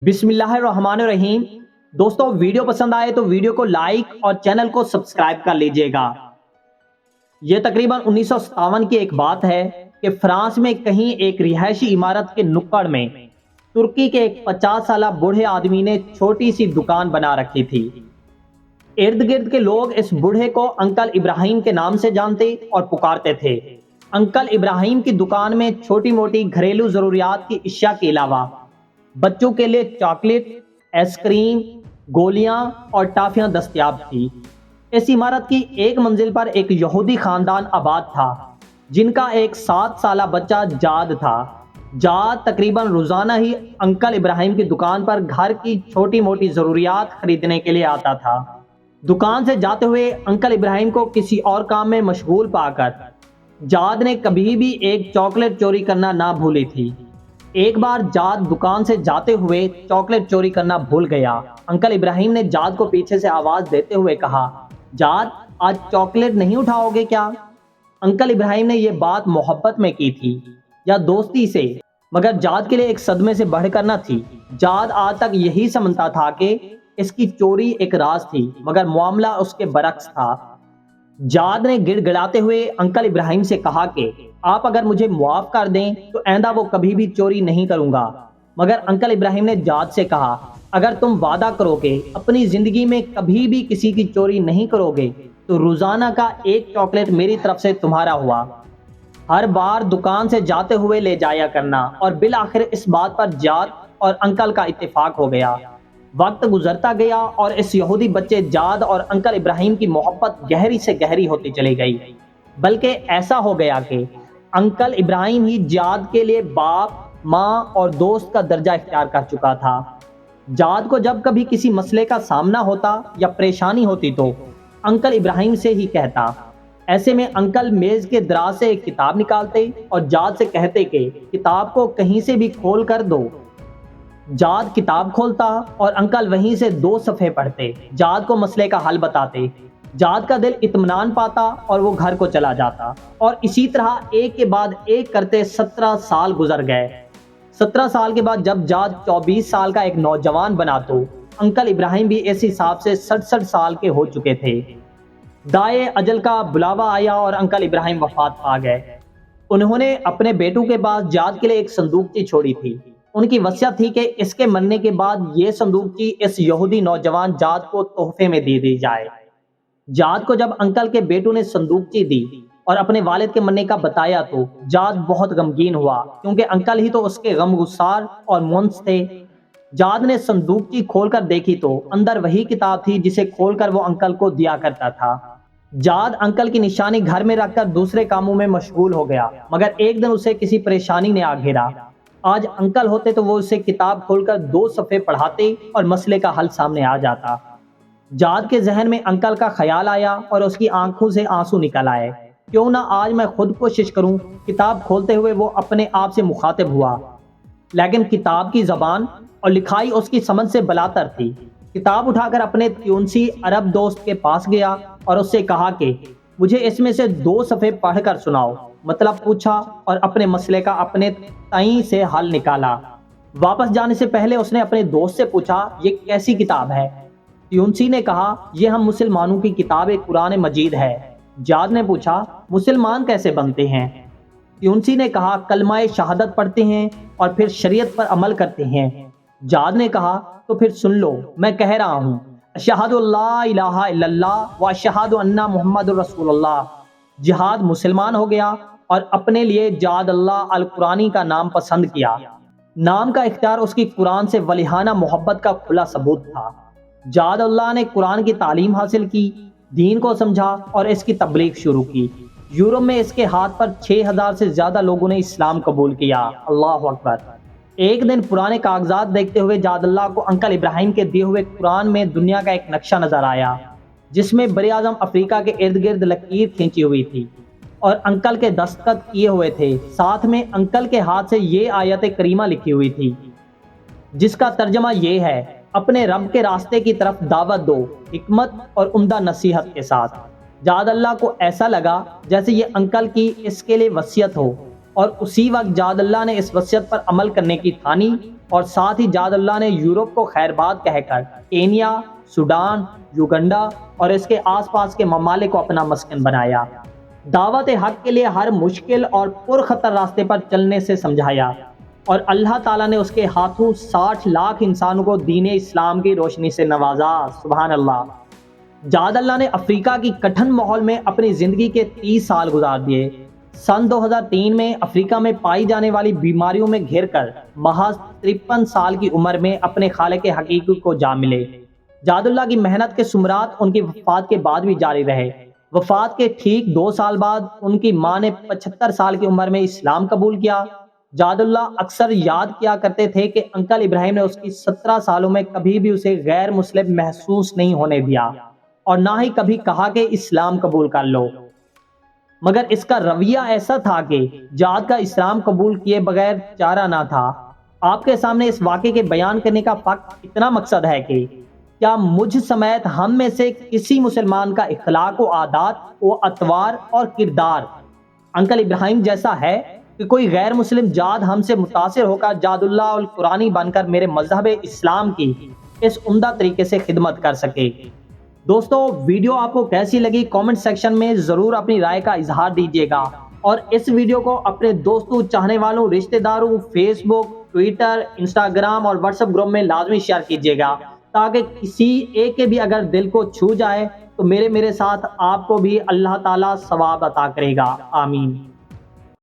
بسم اللہ الرحمن الرحیم۔ دوستو ویڈیو پسند آئے تو ویڈیو کو لائک اور چینل کو سبسکرائب کر لیجئے گا۔ یہ تقریباً 1957 کی ایک بات ہے کہ فرانس میں کہیں ایک رہائشی عمارت کے نکڑ میں ترکی کے ایک 50 سالہ بوڑھے آدمی نے چھوٹی سی دکان بنا رکھی تھی۔ ارد گرد کے لوگ اس بوڑھے کو انکل ابراہیم کے نام سے جانتے اور پکارتے تھے۔ انکل ابراہیم کی دکان میں چھوٹی موٹی گھریلو ضروریات کی اشیاء کے علاوہ بچوں کے لیے چاکلیٹ، آئس کریم، گولیاں اور ٹافیاں دستیاب تھی۔ اس عمارت کی ایک منزل پر ایک یہودی خاندان آباد تھا جن کا ایک 7 سالہ بچہ جاد تھا۔ جاد تقریباً روزانہ ہی انکل ابراہیم کی دکان پر گھر کی چھوٹی موٹی ضروریات خریدنے کے لیے آتا تھا۔ دکان سے جاتے ہوئے انکل ابراہیم کو کسی اور کام میں مشغول پا کر جاد نے کبھی بھی ایک چاکلیٹ چوری کرنا نہ بھولی تھی۔ ایک بار جاد دکان سے جاتے ہوئے چاکلیٹ چوری کرنا بھول گیا۔ انکل ابراہیم نے جاد کو پیچھے سے آواز دیتے ہوئے کہا، جاد آج چاکلیٹ نہیں اٹھاؤ گے کیا؟ انکل ابراہیم نے یہ بات محبت میں کی تھی یا دوستی سے، مگر جاد کے لیے ایک صدمے سے بڑھ کر نہ تھی۔ جاد آج تک یہی سمجھتا تھا کہ اس کی چوری ایک راز تھی، مگر معاملہ اس کے برعکس تھا۔ جاد نے گڑ گڑاتے ہوئے انکل ابراہیم سے کہا کہ آپ اگر مجھے معاف کر دیں تو آئندہ وہ کبھی بھی چوری نہیں کروں گا۔ مگر انکل ابراہیم نے جاد سے کہا، اگر تم وعدہ کرو گے اپنی زندگی میں کبھی بھی کسی کی چوری نہیں کرو گے تو روزانہ کا ایک چاکلیٹ میری طرف سے تمہارا ہوا، ہر بار دکان سے جاتے ہوئے لے جایا کرنا۔ اور بالآخر اس بات پر جاد اور انکل کا اتفاق ہو گیا۔ وقت گزرتا گیا اور اس یہودی بچے جاد اور انکل ابراہیم کی محبت گہری سے گہری ہوتی چلی گئی، بلکہ ایسا ہو گیا کہ انکل ابراہیم ہی جاد کے لیے باپ، ماں اور دوست کا درجہ اختیار کر چکا تھا۔ جاد کو جب کبھی کسی مسئلے کا سامنا ہوتا یا پریشانی ہوتی تو انکل ابراہیم سے ہی کہتا۔ ایسے میں انکل میز کے دراز سے ایک کتاب نکالتے اور جاد سے کہتے کہ کتاب کو کہیں سے بھی کھول کر دو۔ جاد کتاب کھولتا اور انکل وہیں سے 2 صفحے پڑھتے، جاد کو مسئلے کا حل بتاتے۔ جاد کا دل اطمینان پاتا اور وہ گھر کو چلا جاتا، اور اسی طرح ایک کے بعد ایک کرتے 17 سال گزر گئے۔ 17 سال کے بعد جب جاد 24 سال کا ایک نوجوان بنا تو انکل ابراہیم بھی اس حساب سے 67 سال کے ہو چکے تھے۔ دائے اجل کا بلاوا آیا اور انکل ابراہیم وفات پا گئے۔ انہوں نے اپنے بیٹوں کے پاس جاد کے لیے ایک صندوقچی چھوڑی تھی۔ ان کی وصیت تھی کہ اس کے مرنے کے بعد یہ صندوقچی اس یہودی نوجوان جاد کو تحفے میں دے دی جائے۔ جاد کو جب انکل کے بیٹوں نے صندوقچی دی اور اپنے والد کے مرنے کا بتایا تو جاد بہت غمگین ہوا، کیونکہ انکل ہی تو اس کے غم گسار اور منصف تھے۔ جاد نے صندوقچی کھول کر دیکھی تو اندر وہی کتاب تھی جسے کھول کر وہ انکل کو دیا کرتا تھا۔ جاد انکل کی نشانی گھر میں رکھ کر دوسرے کاموں میں مشغول ہو گیا، مگر ایک دن اسے کسی پریشانی نے آ گھیرا۔ آج انکل ہوتے تو وہ اسے کتاب کھول کر 2 صفحے پڑھاتے اور مسئلے کا حل سامنے آ جاتا۔ جاد کے ذہن میں انکل کا خیال آیا اور اس کی آنکھوں سے آنسو نکل آئے۔ کیوں نہ آج میں خود کوشش کروں۔ کتاب کھولتے ہوئے وہ اپنے آپ سے مخاطب ہوا، لیکن کتاب کی زبان اور لکھائی اس کی سمجھ سے بلاتر تھی۔ کتاب اٹھا کر اپنے تیونسی عرب دوست کے پاس گیا اور اس سے کہا کہ مجھے اس میں سے 2 صفحے پڑھ کر سناؤ۔ مطلب پوچھا اور اپنے مسئلے کا اپنے تئیں سے حل نکالا۔ واپس جانے سے پہلے اس نے اپنے دوست سے پوچھا، یہ کیسی کتاب ہے؟ تیونسی نے کہا، یہ ہم مسلمانوں کی کتاب قرآن مجید ہے۔ جاد نے پوچھا، مسلمان کیسے بنتے ہیں؟ تیونسی نے کہا، کلمہ شہادت پڑھتے ہیں اور پھر شریعت پر عمل کرتے ہیں۔ جاد نے کہا، تو پھر سن لو، میں کہہ رہا ہوں، اشہد اللہ الہ الا اللہ و اشہد ان محمد رسول اللہ۔ جہاد مسلمان ہو گیا اور اپنے لیے جاد اللہ القرآنی کا نام پسند کیا۔ نام کا اختیار اس کی قرآن سے ولیحانہ محبت کا کھلا ثبوت تھا۔ جاد اللہ نے قرآن کی تعلیم حاصل کی، دین کو سمجھا اور اس کی تبلیغ شروع کی۔ یورپ میں اس کے ہاتھ پر 6000 سے زیادہ لوگوں نے اسلام قبول کیا۔ اللہ اکبر۔ ایک دن پرانے کاغذات دیکھتے ہوئے جاد اللہ کو انکل ابراہیم کے دیے ہوئے قرآن میں دنیا کا ایک نقشہ نظر آیا، جس میں بر اعظم افریقہ کے ارد گرد لکیر کھینچی ہوئی تھی اور انکل کے دستخط کیے ہوئے تھے۔ ساتھ میں انکل کے ہاتھ سے یہ آیت کریمہ لکھی ہوئی تھی، جس کا ترجمہ یہ ہے، اپنے رب کے راستے کی طرف دعوت دو، حکمت اور عمدہ نصیحت کے ساتھ۔ جاد اللہ کو ایسا لگا جیسے یہ انکل کی اس کے لیے وصیت ہو۔ اور اسی وقت جاد اللہ نے اس وصیت پر عمل کرنے کی ٹھانی اور ساتھ ہی جاد اللہ نے یورپ کو خیر باد کہہ کر کینیا، سوڈان، یوگنڈا اور اس کے آس پاس کے ممالک کو اپنا مسکن بنایا۔ دعوت حق کے لیے ہر مشکل اور پرخطر راستے پر چلنے سے سمجھایا اور اللہ تعالیٰ نے اس کے ہاتھوں 60 لاکھ انسانوں کو دین اسلام کی روشنی سے نوازا۔ سبحان اللہ۔ جاد اللہ نے افریقہ کی کٹھن ماحول میں اپنی زندگی کے 30 سال گزار دیے۔ سن 2003 میں افریقہ میں پائی جانے والی بیماریوں میں گھر کر محض 53 سال کی عمر میں اپنے خالق حقیقی کو جا ملے۔ جاد اللہ کی محنت کے ثمرات ان کی وفات کے بعد بھی جاری رہے۔ وفات کے ٹھیک 2 سال بعد ان کی ماں نے 75 سال کی عمر میں اسلام قبول کیا۔ جاد اللہ اکثر یاد کیا کرتے تھے کہ انکل ابراہیم نے اس کی 17 سالوں میں کبھی بھی اسے غیر مسلم محسوس نہیں ہونے دیا اور نہ ہی کبھی کہا کہ اسلام قبول کر لو، مگر اس کا رویہ ایسا تھا کہ جاد کا اسلام قبول کیے بغیر چارہ نہ تھا۔ آپ کے سامنے اس واقعے کے بیان کرنے کا فقط اتنا مقصد ہے کہ کیا مجھ سمیت ہم میں سے کسی مسلمان کا اخلاق و عادات و اطوار اور کردار انکل ابراہیم جیسا ہے کہ کوئی غیر مسلم جاد ہم سے متاثر ہو کر جاد اللہ القرآنی بن کر میرے مذہب اسلام کی اس عمدہ طریقے سے خدمت کر سکے؟ دوستو، ویڈیو آپ کو کیسی لگی کامنٹ سیکشن میں ضرور اپنی رائے کا اظہار دیجیے گا اور اس ویڈیو کو اپنے دوستوں، چاہنے والوں، رشتہ داروں، فیس بک، ٹویٹر، انسٹاگرام اور واٹس ایپ گروپ میں لازمی شیئر کیجیے گا تاکہ کسی ایک کے بھی اگر دل کو چھو جائے تو میرے ساتھ آپ کو بھی اللہ تعالیٰ ثواب عطا کرے گا۔ آمین۔